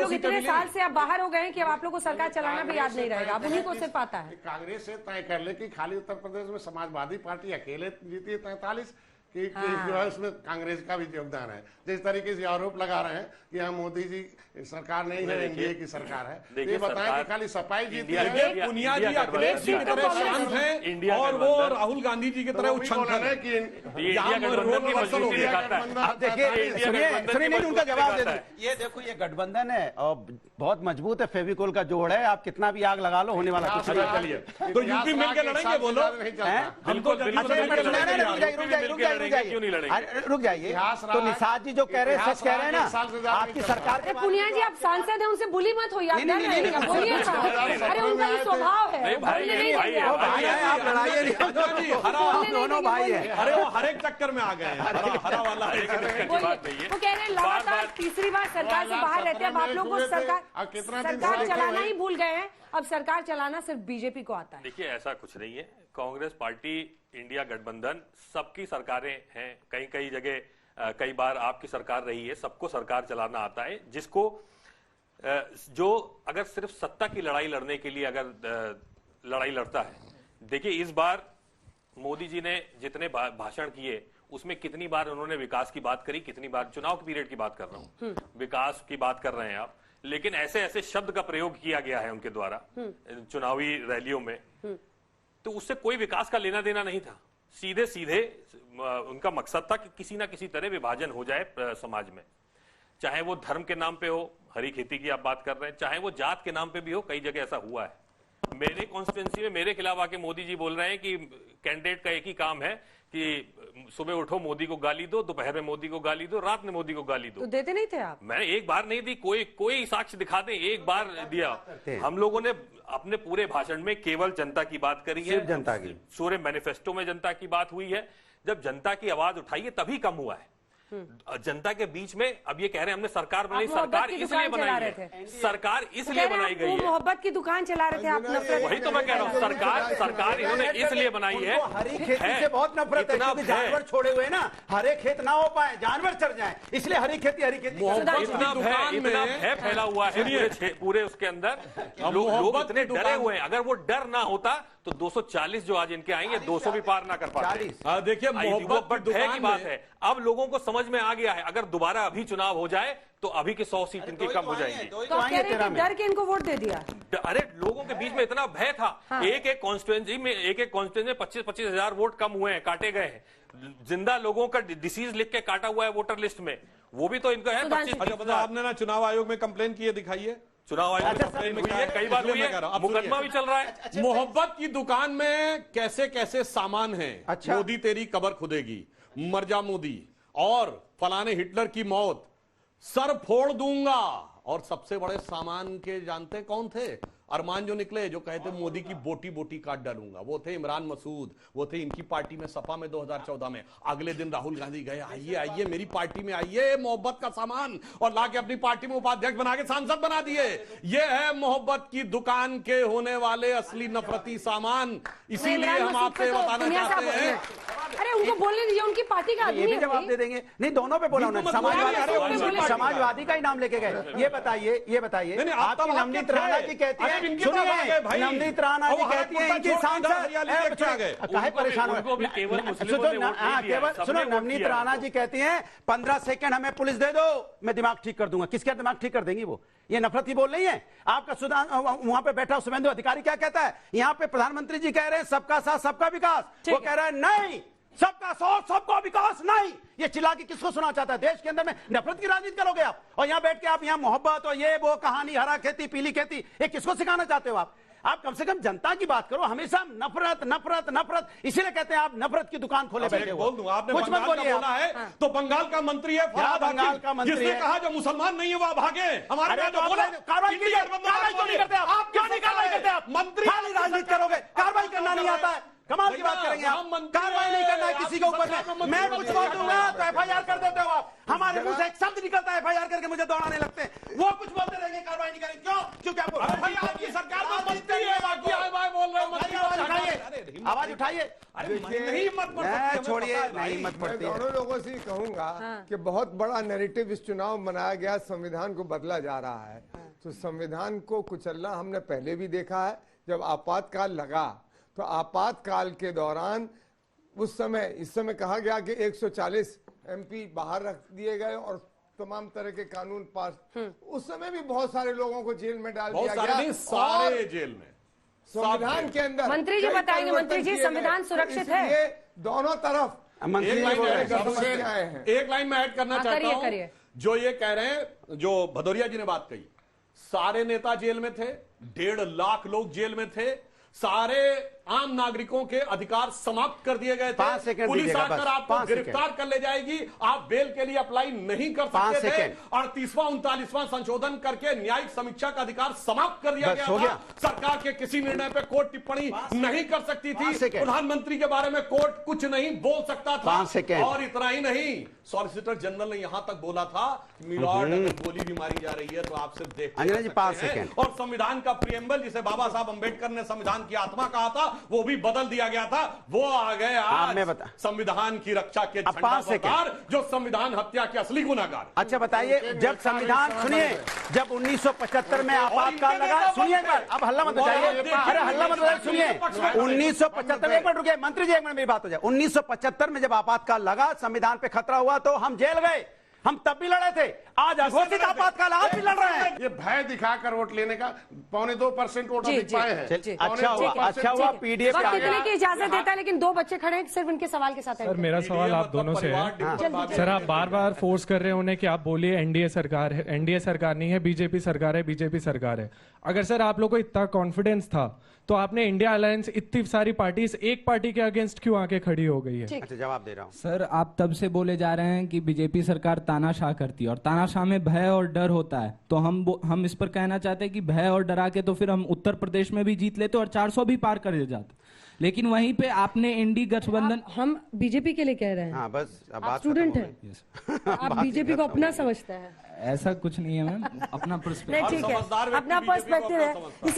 लोग इतने साल से अब बाहर हो गए हैं कि अब आप लोग को सरकार चलाना भी याद नहीं रहेगा, अब उन्हीं को सिर्फ आता है। कांग्रेस से तय कर ले कि खाली उत्तर प्रदेश में समाजवादी पार्टी अकेले जीती है 43 कि जो है उसमें कांग्रेस का भी योगदान है। जिस तरीके से आरोप लगा रहे हैं कि हम मोदी जी सरकार नहीं है, एनडीए की सरकार है, तो ये बताएं कि खाली सपाई जीती है। पुनिया जी अखिलेश जी की तरह शांत हैं और वो राहुल गांधी जी की तरह उछलते हैं कि देखिए उनका जवाब दे दें। ये देखो ये गठबंधन है और बहुत मजबूत है, फेविकोल का जोड़ है, आप कितना भी आग लगा लो होने वाला कुछ नहीं। तो यूपी मिलकर लड़ेंगे बोलो, रुक जाइए। तो निषाद जी जो कह रहे हैं सच कह रहे हैं ना, आपकी सरकार के पुनिया जी आप सांसद हैं, उनसे बुली मत होइए, आप बोलिए। अरे उनका ये स्वभाव है, आप लड़ाइए, दोनों भाई है। अरे वो हर एक चक्कर में आ गए हैं, हरा वाला। वो कह रहे हैं लगातार तीसरी बार सरकार से बाहर रहते हैं, अब आप लोग को सरकार चलाना ही भूल गए हैं, अब सरकार चलाना सिर्फ बीजेपी को आता है। देखिए ऐसा कुछ नहीं है, कांग्रेस पार्टी, इंडिया गठबंधन सबकी सरकारें हैं, कई कई जगह कई बार आपकी सरकार रही है, सबको सरकार चलाना आता है। जिसको जो अगर सिर्फ सत्ता की लड़ाई लड़ने के लिए अगर लड़ाई लड़ता है, देखिए इस बार मोदी जी ने जितने भाषण किए उसमें कितनी बार उन्होंने विकास की बात करी, कितनी बार चुनाव के पीरियड की बात कर रहा हूं, विकास की बात कर रहे हैं आप, लेकिन ऐसे ऐसे शब्द का प्रयोग किया गया है उनके द्वारा चुनावी रैलियों में, तो उससे कोई विकास का लेना देना नहीं था। सीधे सीधे उनका मकसद था कि किसी ना किसी तरह विभाजन हो जाए समाज में, चाहे वो धर्म के नाम पे हो, हरी खेती की आप बात कर रहे हैं, चाहे वो जात के नाम पे भी हो, कई जगह ऐसा हुआ है। मेरे कॉन्स्टिट्यूंसी में मेरे खिलाफ आके मोदी जी बोल रहे हैं कि कैंडिडेट का एक ही काम है कि सुबह उठो मोदी को गाली दो, दोपहर में मोदी को गाली दो, रात में मोदी को गाली दो। तो देते नहीं थे आप? मैंने एक बार नहीं दी, कोई साक्ष्य दिखा दे, एक बार दिया। हम लोगों ने अपने पूरे भाषण में केवल जनता की बात करी है, जनता की। पूरे मैनिफेस्टो में जनता की बात हुई है। जब जनता की आवाज उठाई है तभी कम हुआ है। जनता के बीच में अब ये कह रहे हैं हमने सरकार बनाई, सरकार इसलिए बनाई है, सरकार इसलिए बनाई गई है। मोहब्बत की दुकान चला रहे थे आप, नफरत। वही तो मैं कह रहा हूँ, सरकार इन्होंने इसलिए बनाई है। हरी खेती से बहुत नफरत है, क्योंकि जानवर छोड़े हुए ना, हरे खेत ना हो पाए, जानवर चढ़ जाए, इसलिए हरी खेती इतना भय फैला हुआ है पूरे उसके अंदर, लोग इतने डरे हुए हैं। अगर वो डर ना होता तो 240 जो आज इनके आएंगे 200 भी पार ना कर पाते। देखिए मोहब्बत की बात है, अब लोगों को समझ में आ गया है, अगर दोबारा अभी चुनाव हो जाए तो अभी के 100 सीट इनकी कम हो जाएंगी। तो कह रहे हैं कि डर के इनको वोट दे दिया। अरे लोगों के बीच में इतना भय था। हाँ। एक कॉन्स्टिट्यूएंसी में 25-25 हजार वोट कम हुए हैं, काटे गए हैं। जिंदा लोगों का डिसीज लिख के काटा हुआ है वोटर लिस्ट में, वो भी तो इनका है। 25 आपने ना चुनाव आयोग में कंप्लेन की है, दिखाइए। चुनाव आयोग में कई बार हुई है, मुकदमा भी चल रहा है। मोहब्बत की दुकान में कैसे कैसे सामान है। मोदी तेरी कब्र खुदेगी, मर जा मोदी, और फलाने हिटलर की मौत, सर फोड़ दूंगा। और सबसे बड़े सामान के जानते कौन थे? अरमान जो निकले, जो कहते मोदी की बोटी बोटी काट डालूंगा, वो थे इमरान मसूद, वो थे इनकी पार्टी में सपा में 2014 में। अगले दिन राहुल गांधी गए, आइए आइए मेरी पार्टी में आइए, मोहब्बत का सामान, और लाके अपनी पार्टी में उपाध्यक्ष बना के सांसद बना दिए। ये है मोहब्बत की दुकान के होने वाले असली नफरती सामान। इसीलिए हम आपसे बताना चाहते हैं। अरे उनको बोलने दीजिए, उनकी पार्टी का आदमी है। जवाब दे देंगे। नहीं, दोनों पे बोला उन्होंने, समाजवादी का ही नाम लेके गए। ये बताइए आपकी नवनीत राणा जी कहती है, सुनिए, नवनीत राणा जी कहती है इनकी सांसद काहे परेशान हो? सुनो, नवनीत राणा जी कहती हैं 15 सेकंड हमें पुलिस दे दो, मैं दिमाग ठीक कर दूंगा। किसका दिमाग ठीक कर देंगी वो? ये नफरत की बोल रही है। आपका वहां पे बैठा शुभेंदु अधिकारी क्या कहता है? यहाँ पे प्रधानमंत्री जी कह रहे हैं सबका साथ सबका विकास, वो कह रहा है नहीं, सबका साथ सबका विकास नहीं। ये चिल्ला के किसको सुना चाहता है? देश के अंदर में नफरत की राजनीति करोगे आप, और यहाँ बैठ के आप यहाँ मोहब्बत और ये वो कहानी, हरा खेती पीली खेती, ये किसको सिखाना चाहते हो आप? आप कम से कम जनता की बात करो, हमेशा नफरत नफरत नफरत। इसीलिए कहते हैं आप नफरत की दुकान खोले बैठे हो। आपने कुछ मत बोलिए है। तो बंगाल का मंत्री है फरहाद बंगाल का मंत्री जिसने कहा जो मुसलमान नहीं है वो भागे। हमारे कार्रवाई क्यों नहीं करते आप? क्यों नहीं कार्रवाई करते आप? मंत्री राजनीति करोगे, कार्रवाई करना नहीं आता है। कमाल की बात करेंगे आप, कार्रवाई नहीं करना है किसी के ऊपर में। मैं कुछ बोल दूंगा तो एफआईआर कर देते हो आप। हमारे मुंह से एक शब्द निकलता है एफआईआर करके मुझे दौड़ाने लगते हैं। वो कुछ बोलते रहेंगे, कार्रवाई नहीं करेंगे। क्यों? क्योंकि आपको आपकी सरकार में मंत्री है, बाकी बोल रहे हैं। आवाज उठाइए। अरे नहीं मत पड़ सकते, छोड़िए, हमें पता है नहीं भाई। मत मैं पड़ती दोनों लोगों से कहूंगा कि बहुत बड़ा नैरेटिव इस चुनाव बनाया गया, संविधान को बदला जा रहा है। तो संविधान को कुचलना हमने पहले भी देखा है। जब आपातकाल लगा तो आपातकाल के दौरान उस समय, इस समय कहा गया कि 140 MP बाहर रख दिए गए और तमाम तरह के कानून पास। उस समय भी बहुत सारे लोगों को जेल में डाल दिया गया। नहीं, सारे जेल में, संविधान के अंदर मंत्री जी कई बताएंगे, परिवर्तन मंत्री जी, किए संविधान गए। सुरक्षित तो है? इसलिए दोनों तरफ मंत्री एक जी लाइन बोल रहे ऐड हैं। एक लाइन में ऐड करना हाँ, चाहता हूं। करिए। जो ये कह रहे हैं, जो भदौरिया जी ने बात कही, सारे नेता जेल में थे, 1.5 लाख लोग जेल में थे, सारे आम नागरिकों के अधिकार समाप्त कर दिए गए 5 थे। सेकंड पुलिस दीजिएगा, आकर बस, आपको 5 सेकंड। गिरफ्तार कर ले जाएगी, आप बेल के लिए अप्लाई नहीं कर 5 सकते थे। सेकंड। 38वां 39वां संशोधन करके न्यायिक समीक्षा का अधिकार समाप्त कर दिया बस, गया हो था। गया। सरकार के किसी निर्णय पर कोर्ट टिप्पणी नहीं कर सकती थी। 5 सेकंड। प्रधानमंत्री के बारे में कोर्ट कुछ नहीं बोल सकता था। 5 सेकंड। और इतना ही नहीं, सॉलिसिटर जनरल ने यहां तक बोला था, मिलॉर्ड अगर गोली भी मारी जा रही है तो आप सिर्फ देख अंजना जी, 5 सेकंड। और संविधान का प्रियम्बल, जिसे बाबा साहब अंबेडकर ने संविधान की आत्मा कहा था, वो भी बदल दिया गया था। वो आ गए आज मैं बता- संविधान की रक्षा के अब झंडा 5 सेकंड। सरदार, जो संविधान हत्या के असली गुनाहगार। अच्छा बताइए, जब संविधान, सुनिए, जब 1975 में आपातकाल लगा, सुनिए एक बार, अब हल्ला मत बजाइए, अरे हल्ला मत बजाइए, सुनिए। 1975, एक मिनट रुकिए मंत्री जी, एक मिनट मेरी बात हो जाए। 1975 में जब आपातकाल लगा, संविधान पे खतरा हुआ तो हम जेल गए, हम तब भी लड़े थे। आज घोषित आपातकाल, आज भी लड़ रहे हैं। ये भय दिखाकर वोट लेने का 1.25% वोट जी, अधिक जी, पाए हैं। जी। अच्छा हुआ पीडीएफ वक्त आ देने गया। की इजाजत देता है, लेकिन 2 बच्चे खड़े हैं, सिर्फ उनके सवाल के साथ सर मेरा सवाल आप दोनों से है। सर आप बार बार फोर्स कर रहे हैं उन्हें कि आप बोलिए एनडीए सरकार है। एनडीए सरकार नहीं है, बीजेपी सरकार है, बीजेपी सरकार है। अगर सर आप लोग को इतना कॉन्फिडेंस था तो आपने इंडिया अलायंस इतनी सारी पार्टीज एक पार्टी के अगेंस्ट क्यों आके खड़ी हो गई है? अच्छा जवाब दे रहा हूँ। सर आप तब से बोले जा रहे हैं कि बीजेपी सरकार तानाशाह करती है और तानाशाह में भय और डर होता है, तो हम इस पर कहना चाहते हैं कि भय और डरा के तो फिर हम उत्तर प्रदेश में भी जीत लेते और 400 भी पार कर जाते। लेकिन वहीं पे आपने इंडी गठबंधन, हम बीजेपी के लिए कह रहे हैं। हाँ बस, अब आप बात स्टूडेंट खत्म हैं, हो आप बीजेपी को अपना समझते हैं। ऐसा कुछ नहीं है मैम, अपना पर्सपेक्टिव। नहीं ठीक है, समझदार व्यक्ति अपना बीजेपी को पर्सपेक्टिव अपना है। समझता है। इसी